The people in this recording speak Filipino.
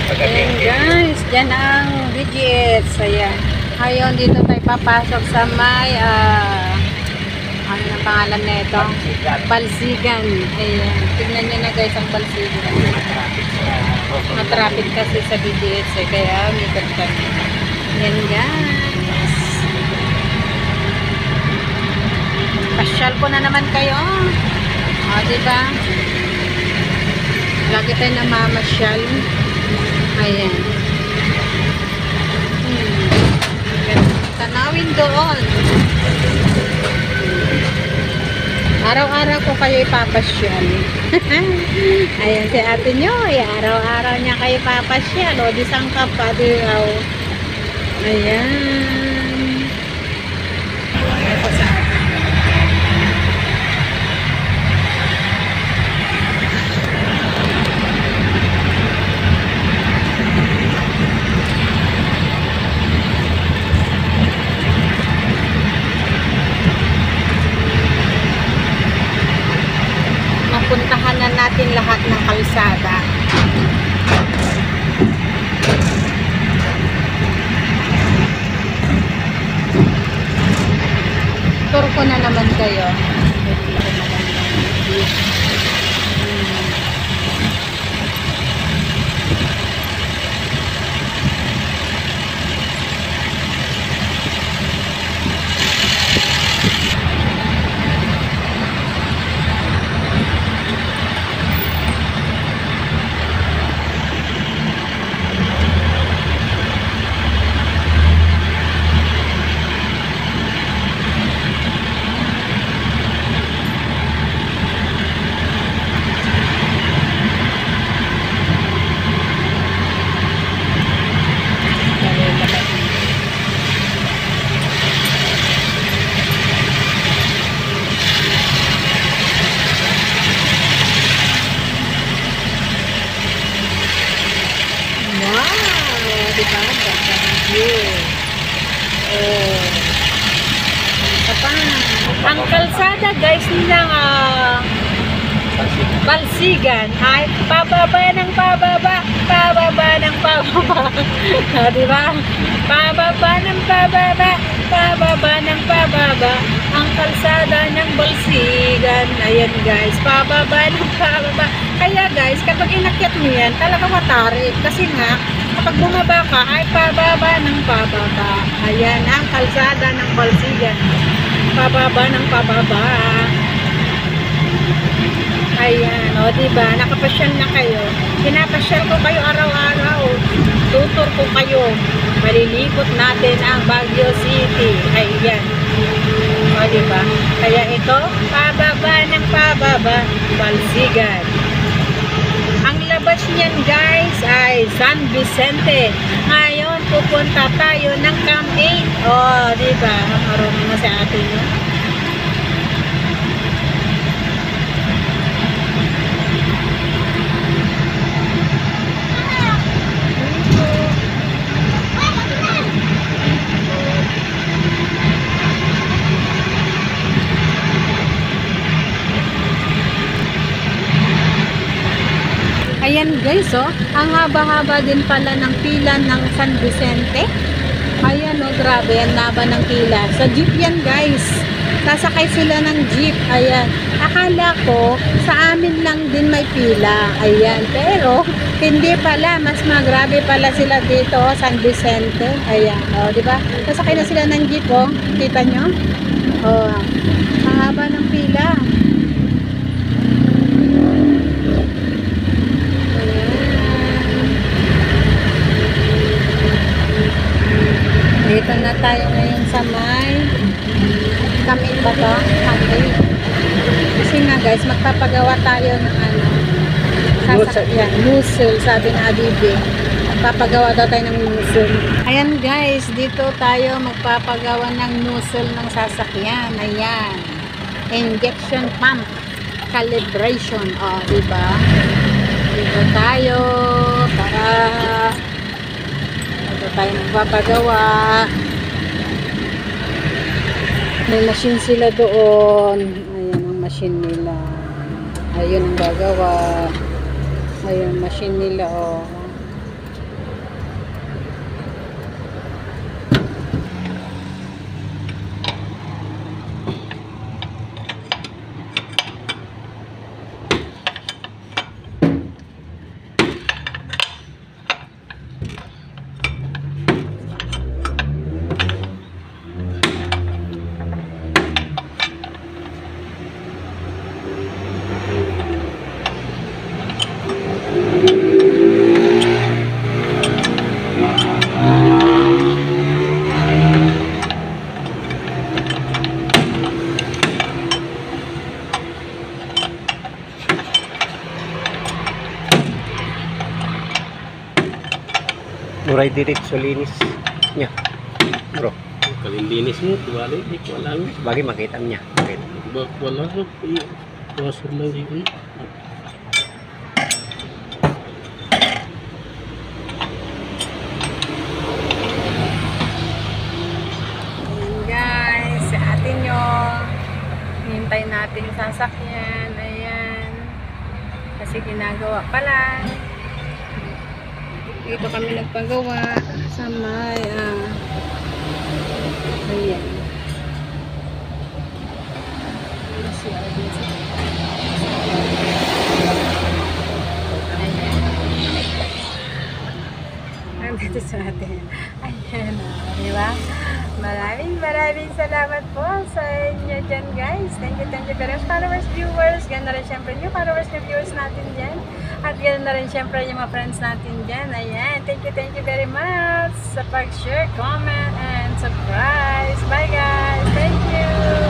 Ayan guys, dyan ang BGS. Ayan. Ngayon dito tayo papasok sa may ano ang pangalan na ito? Balsigan. Ayan. Tignan nyo na guys ang Balsigan. Matraffic kasi sa BGS kaya mikot kami. Ayan guys. Pasyal ko na naman kayo. O diba? Lagi tayo namamasyal. Ayan. Tanawin doon. Araw-araw ko kayo ipapasyal. Ayan si ate nyo. Araw-araw niya kayo ipapasyal. O di sangkap pa. Ayan. Ito sa ate. Puntahan na natin lahat ng kalsada. Tour ko na naman kayo. Diba? Oh. Ang kalsada guys ng Balsigan ay pababa ng pababa, pababa ng pababa. Diba? Pababa ng pababa, pababa ng pababa. Ang kalsada ng Balsigan. Ayan guys, pababa ng pababa. Kaya guys, kapag inakyat mo yan, talaga matarik. Kasi nga, kapag bumaba ka, ay pababa ng pababa. Ayan, ang kalsada ng Balsigan. Pababa ng pababa. Ayan, o diba, nakapasyal na kayo. Pinapasyal ko kayo araw-araw. Tutur ko kayo. Malilipot natin ang Baguio City. Ayan. O diba, kaya ito, pababa ng pababa, Balsigan. Ang labas niyan guys ay San Vicente. Ngayon pupunta tayo ng Camp 8. Oh, di ba? Marunong na si ate niyo. Ayan guys, oh, ang haba-haba din pala ng pila ng San Vicente. Ayan, oh, grabe, ang haba ng pila. Sa jeep yan guys. Sasakay sila ng jeep. Ayan. Akala ko, sa amin lang din may pila. Ayan. Pero, hindi pala. Mas magrabe pala sila dito, oh, San Vicente. Ayan, oh, di ba? Sasakay na sila ng jeep, oh. Kita nyo? Oh, ang haba ng pila. Dito na tayo ngayon sa may Camp 8 ba to? Camp 8. Kasi nga guys, magpapagawa tayo ng ano, sasakyan. Musul, sabi na Adibe. Magpapagawa daw tayo ng musul. Ayan guys, dito tayo magpapagawa ng musul ng sasakyan. Ayan. Injection pump. Calibration. O, diba? Dito tayo para tayo magpapagawa. May machine sila doon. Ayan ang machine nila. Ayun ang gagawa. Ayun machine nila, oh. Muray diretso linis niya. Bro, Kalilinis mo, tuwali, di ko alam. bagay makita niya. Bakit? Wala ko, iwasan lang dito. Ayan guys, sa atin yung hintay natin yung sasakyan. Ayan. Kasi ginagawa pa lang. Dito kami nagpagawa sa may ayan. Nandito sa atin. Ayan, di ba? Maraming salamat po sa inyo dyan, guys. Thank you very much, followers, viewers. Ganda rin syempre yung followers na viewers natin dyan. At ganda rin syempre yung mga friends natin dyan. Ayan, thank you very much sa pag-share, comment, and subscribe. Bye, guys. Thank you.